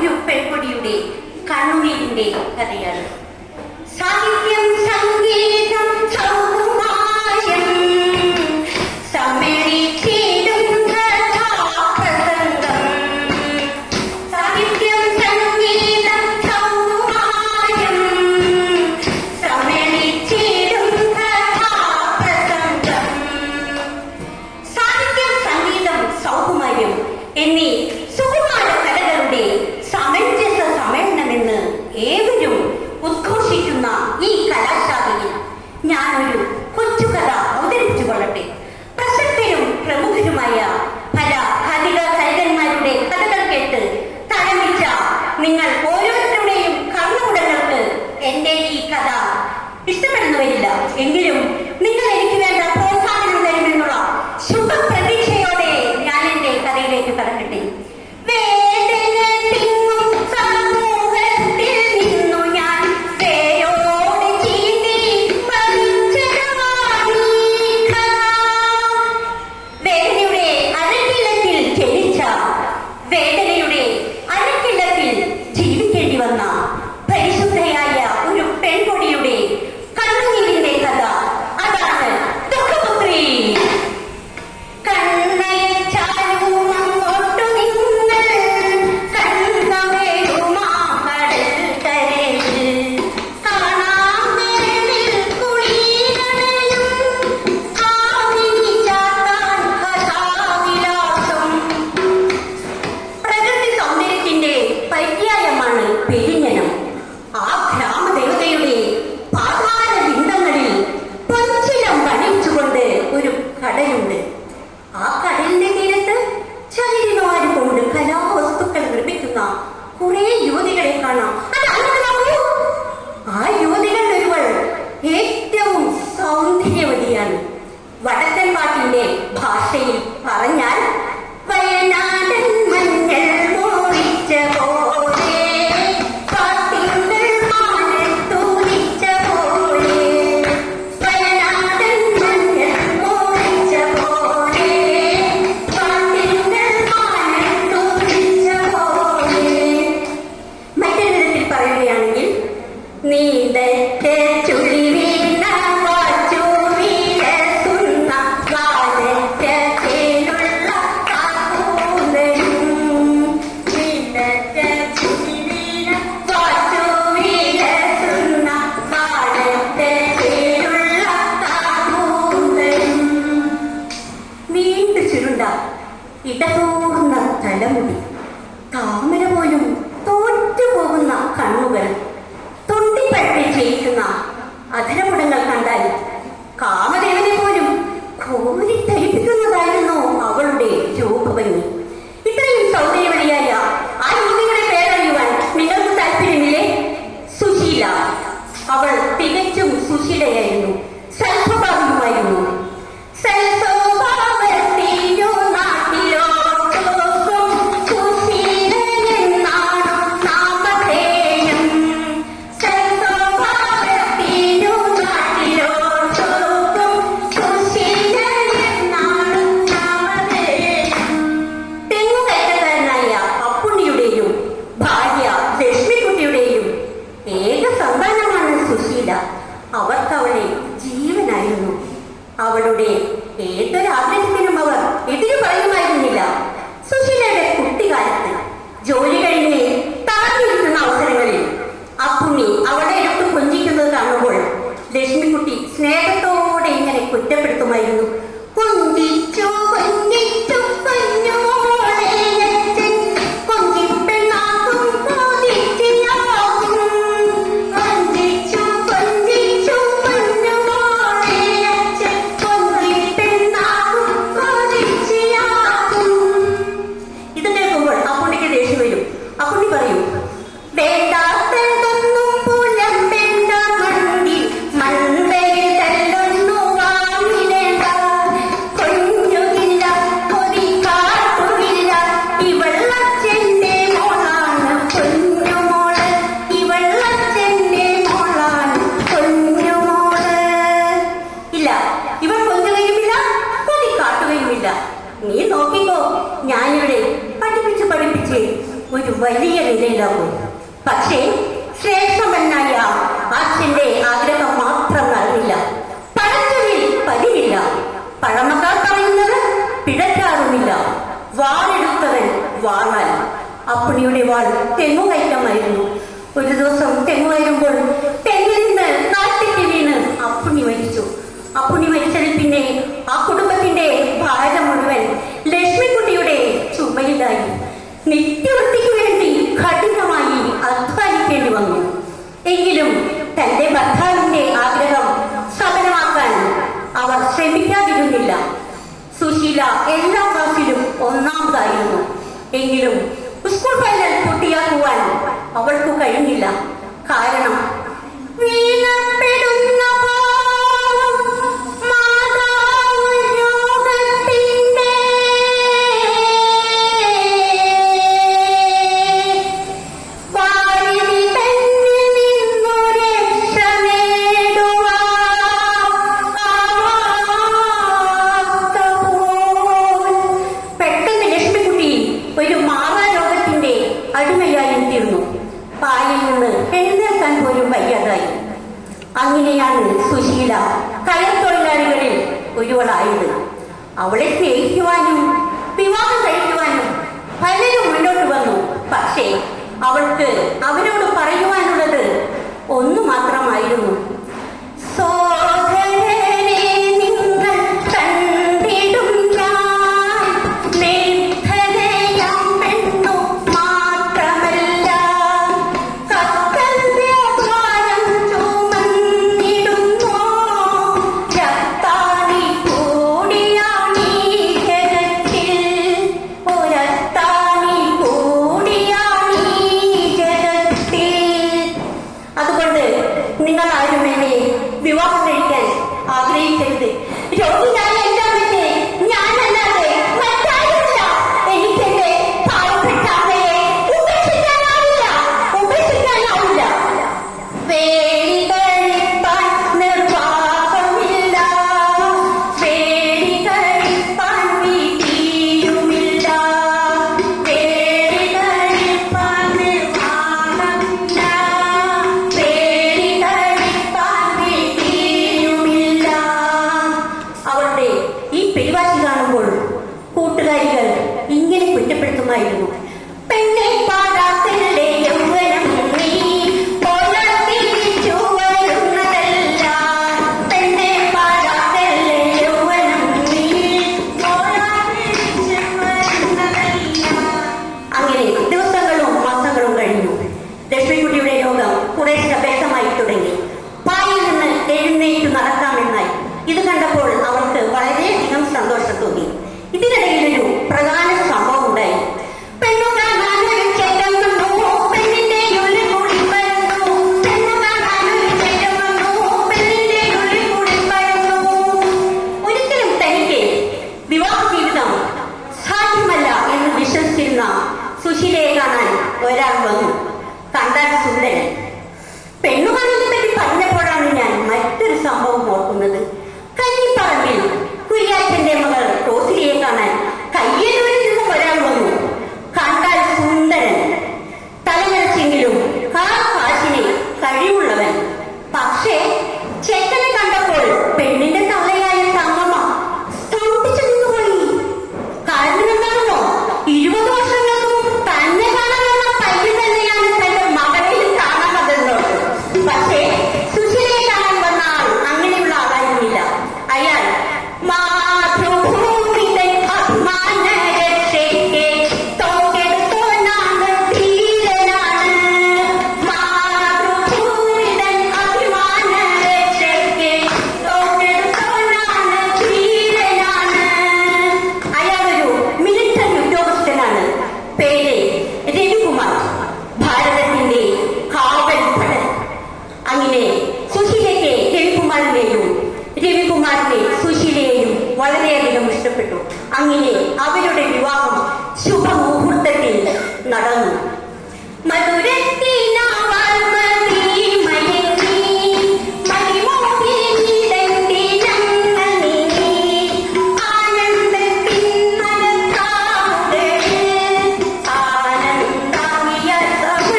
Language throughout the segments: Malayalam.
ഒരു പെൺകുട്ടിയുടെ കണ്ണുനീരിന്റെ കഥയാണ്. സാഹിത്യം, സംഗീതം, സൗകുമാര്യം സമ്മേളിച്ചിടും കഥാപ്രസംഗം. സാഹിത്യം, സംഗീതം, സൗകുമാര്യം സമ്മേളിച്ചിടും കഥാപ്രസംഗം. സാഹിത്യം, സംഗീതം, സൗകുമാര്യം എന്നീ സുകുമാര കലകളുടെ സമഞ്ജസ സമ്മേളനമെന്ന് ഏവരും ഉദ്ഘോഷിക്കുന്ന ഈ കലാശാലയിൽ ഞാനൊരു കൊച്ചു കഥ അവതരിപ്പിച്ചു കൊള്ളട്ടെ. പ്രശസ്തരും പ്രമുഖരുമായ പല കഥകന്മാരുടെ കഥകൾ കേട്ട് തഴമിച്ച നിങ്ങൾ ഓരോരുത്തരുടെയും കർണമുടങ്ങൾക്ക് എന്റെ ഈ കഥ ഇഷ്ടപ്പെടുന്നവരില്ല. എങ്കിലും നിങ്ങൾ എനിക്ക് വേണ്ട പ്രോത്സാഹനം തരുമെന്നുള്ള ശുഭപ്രതീക്ഷയോടെ ഞാൻ എന്റെ കഥയിലേക്ക് കടക്കട്ടെ. കുറെ യുവതികളെ കാണാം. ആ യുവതികളിൽ ഒരുവൾ ഏറ്റവും സൗന്ദര്യവതിയാണ്. വടക്കൻ പാട്ടിന്റെ ഭാഷയിൽ പറഞ്ഞാൽ വയനാടൻ മഞ്ഞൾ മോറിച്ച പോലെ, കാട്ടിന്റെ മാനം തൂറിച്ച പോലെ, വയനാടൻ മഞ്ഞൾ മോറിച്ച പോലെ, കാട്ടിന്റെ മാനം തൂറിച്ച പോലെ. മറ്റൊരു വിധത്തിൽ പറയുകയാണെങ്കിൽ നീന്തത്തെ ചുഴി വീണ വാച്ചു വീരസുന്ന വാനത്തേലുള്ള കാക്കൂന്തലും, നീന്തത്തെ ചുഴി വീണ വാച്ചു വീരസുന്ന വാനത്തേലുള്ള കാക്കൂന്തലും. നീണ്ടു ചുരുണ്ട ഇടതൂർന്ന തലമുടി, താമര പോലും തോറ്റുപോകുന്ന കണ്ണുകൾ, തൊണ്ടിപ്പഴത്തിൽ ജയിക്കുന്ന അധരമുടങ്ങൾ കണ്ടാൽ കാമദേവനെ പോലും കോരിത്തരിപ്പിക്കുന്നതായിരുന്നു അവളുടെ രൂപഭംഗി. ഇത്രയും സൗന്ദര്യവതിയായ ആ യുവതിയുടെ പേരറിയുവാൻ നിങ്ങൾക്ക് താല്പര്യമില്ലേ? സുശീല. അവൾ തികച്ചും സുശീലയായിരുന്നു, സൽസ്വഭാവിയുമായിരുന്നു. സൽസ്വഭാവത്തിനു നാട്ടിലോ അവർക്കവളെ ജീവനായിരുന്നു. അവളുടെ ഏതൊരാഗ്രഹത്തിനും അവർ എതിരു പറയുമായിരുന്നില്ല. സുശീലയുടെ കുട്ടിക്കാലത്ത് ജോലി കഴിഞ്ഞ് താഴ്ന്നിരിക്കുന്ന അവസരങ്ങളിൽ അപ്പുണ്ണി അവളെ എടുത്ത് കൊഞ്ചിക്കുന്നത് കാണുമ്പോൾ ലക്ഷ്മിക്കുട്ടി സ്നേഹത്തോടെ ഇങ്ങനെ കുറ്റപ്പെടുത്തുമായിരുന്നു. കൊഞ്ചിച്ചു കൊഞ്ചിച്ചു കൊഞ്ഞുമോളെ കൊഞ്ചിപ്പെണ്ണാക്കും കൊതിച്ചിയാകും, കൊഞ്ചിച്ചു കൊഞ്ചിച്ചു കൊഞ്ഞുമോളെ കൊഞ്ചിപ്പെണ്ണാക്കും കൊതിച്ചിയാകും. ഇത് കേൾക്കുമ്പോൾ അപ്പുണ്ണിക്ക് ദേഷ്യം വരും. അപ്പുണ്ണി പറയും, വേണ്ടാത്തതൊന്നും പുലമ്പെണ്ട മണ്ടി മണ്ടയിൽ തല്ലൊന്നു വാങ്ങിടേണ്ട, കൊഞ്ഞുകില്ല കൊതി കാട്ടുകില്ല, ഇവളച്ഛന്റെ മോളാണ് കൊഞ്ഞുമോള്, ഇവളച്ഛന്റെ മോളാണ് കൊഞ്ഞുമോള്. ഇല്ല, ഇവൾ കൊഞ്ചുകയുമില്ല, കൊതി കാട്ടുകയുമില്ല. നീ നോക്കിക്കോ, ഞാനിവിടെ പഠിപ്പിച്ച് ഒരു വലിയ നിലയിലാകും. പക്ഷേ ശ്രേഷ്ഠമനായ അച്ഛന്റെ ആഗ്രഹം മാത്രം നടന്നില്ല. പഴഞ്ചൊല്ലിൽ പതിവില്ല. പഴമക്കാർ പറയുന്നത് പിഴയ്ക്കാറുമില്ല. വാളെടുത്തവൻ വാളാൽ. അപ്പുണ്ണിയുടെ വാൾ തെങ്ങുകയറ്റമായിരുന്നു. ഒരു ദിവസം തെങ്ങുകയറുമ്പോൾ തെങ്ങിൽ നിന്ന് കാട്ടിക്ക് വീണ് അപ്പുണ്ണി മരിച്ചു. അപ്പുണ്ണി മരിച്ചതിൽ പിന്നെ ആ കുടുംബത്തിന്റെ ഭാരം മുഴുവൻ ലക്ഷ്മിക്കുട്ടിയുടെ ചുമലിലായി. നിത്യവൃത്തിക്ക് വേണ്ടി കഠിനമായി അധ്വാനിക്കേണ്ടി വന്നു. എങ്കിലും തന്റെ ഭർത്താവിന്റെ ആഗ്രഹം സഫലമാക്കാൻ അവർ ശ്രമിക്കാതിരുന്നില്ല. സുശീല എല്ലാ ക്ലാസ്സിലും ഒന്നാമതായിരുന്നു. എങ്കിലും സ്കൂൾ ഫൈനൽ പൂർത്തിയാക്കുവാൻ അവൾക്ക് കഴിഞ്ഞില്ല. കാരണം വീണപ്പെടുന്ന അങ്ങനെയാണ് സുശീല കയർ തൊഴിലാളികളിൽ ഒരുവളായത്. അവളെ സ്നേഹിക്കുവാനും വിവാഹം കഴിക്കുവാനും പലരും മുന്നോട്ട് വന്നു. പക്ഷേ അവൾക്ക് അവരോട് പറയുവാനുള്ളത് ഒന്നു മാത്രമായിരുന്നു.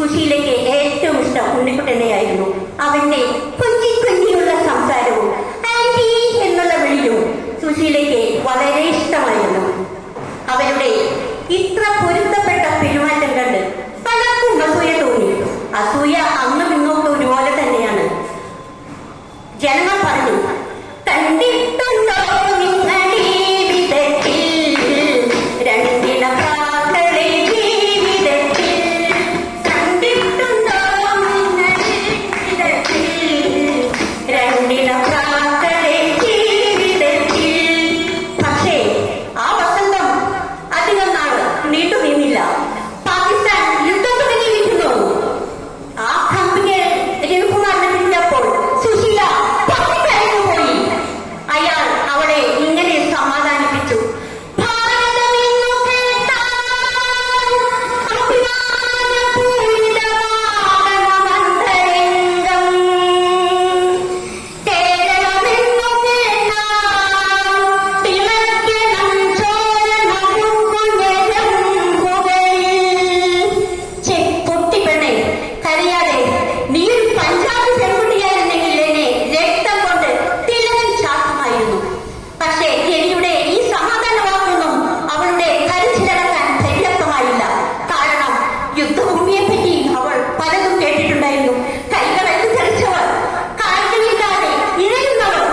സുശീലയ്ക്ക് ഏറ്റവും ഇഷ്ടം ഉണ്ണിക്കുട്ടനെയായിരുന്നു. അവന്റെ കൊഞ്ചി കൊഞ്ചിയുള്ള സംസാരവും ആന്റി എന്നുള്ള വിളിയും സുശീലയ്ക്ക് വളരെ ഇഷ്ടമായിരുന്നു. അവരുടെ ഇത്ര പൊരുത്തപ്പെട്ട പെരുമാറ്റം കണ്ട് പലർക്കും അസൂയ തോന്നി. അസൂയ അന്നും ഇന്നൊക്കെ ഒരുപോലെ തന്നെയാണ്. ജനങ്ങൾ പറഞ്ഞു, കണ്ടിട്ടുണ്ടോ നിങ്ങൾ ജീവിതത്തിൽ രണ്ടിന പ്രാക്കളെ ജീവിതത്തിൽ, കണ്ടിട്ടുണ്ടോ നിങ്ങൾ ജീവിതത്തിൽ രണ്ടിന പ്രാക്കളെ ജീവിതത്തിൽ. പക്ഷേ ആ വസന്തം അധികം നാൾ നീണ്ടു നിന്നില്ല. പാകിസ്ഥാൻ യുദ്ധം തുടങ്ങിയിരിക്കുന്നു. ആ കമ്പനിയെ രവികുമാറിനെ പിടിച്ചപ്പോൾ സുശീല പൊട്ടിക്കരഞ്ഞു പോയി. അയാൾ അവളെ ഇങ്ങനെ സമാധാനിപ്പിച്ചു. ഭാരതമെന്നു കേട്ടാൽ അഭിമാനപൂരിതമാകണമന്തരംഗം. കേരളമെന്നു കേട്ടാൽ തിളയ്ക്കണം ചോര നമുക്കുഞ്ഞരമ്പുകളിൽ. ഛെ, പൊട്ടിപ്പെണ്ണേ, കരയാതെ. നീ ഒരു പഞ്ചാബി പെൺകുട്ടിയായിരുന്നെങ്കിൽ എന്നെ രക്തം കൊണ്ട് തിലകം ചാക്കുമായിരുന്നു. പക്ഷേ എലിയുടെ ഈ സമാധാനവാക്കൊന്നും അവളുടെ കരുച്ചിലടക്കാൻ പര്യാപ്തമായില്ല. കാരണം യുദ്ധഭൂമിയെപ്പറ്റി അവൾ പലതും കേട്ടിട്ടുണ്ടായിരുന്നു. കൈകളെടുത്ത് തെറിച്ചവർ, കാൽകളില്ലാതെ ഇഴയുന്നവർ,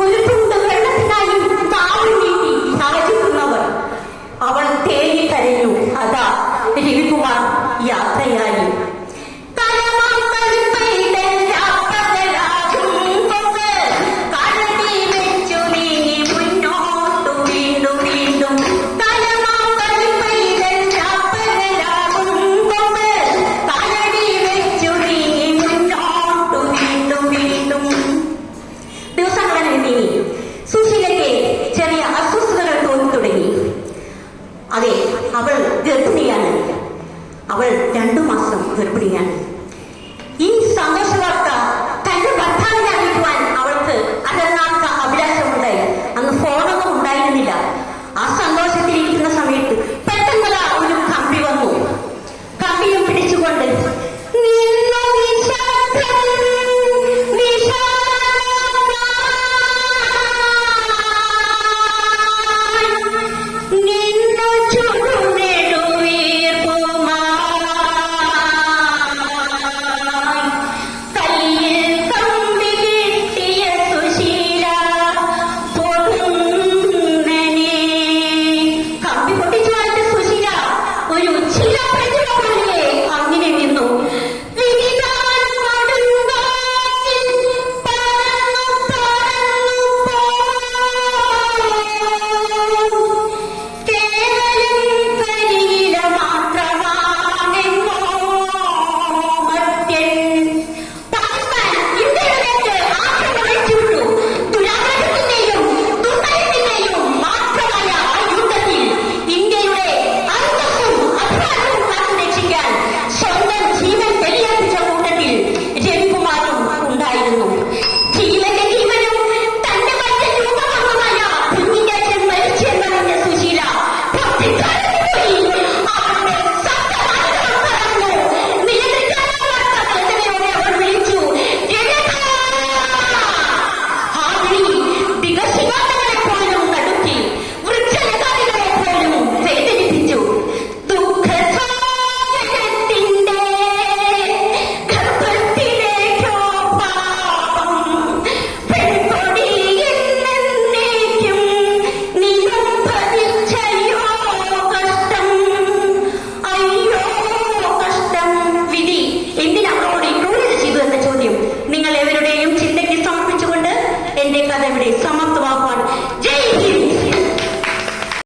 ഒരു തുണ്ട് വെള്ളത്തിനായി താഴെ നീട്ടി സാധിക്കുന്നവർ. അവൾ തേങ്ങി കരഞ്ഞു. അതാ രവികുമാർ യാത്രയായി. ദിവസങ്ങളെ നീങ്ങി. സുശീലയ്ക്ക് ചെറിയ അസ്വസ്ഥതകൾ തോന്നി തുടങ്ങി. അതെ, അവൾ ഗർഭിണിയാണ്. അവൾ 2 മാസം ഗർഭിണിയാണ്.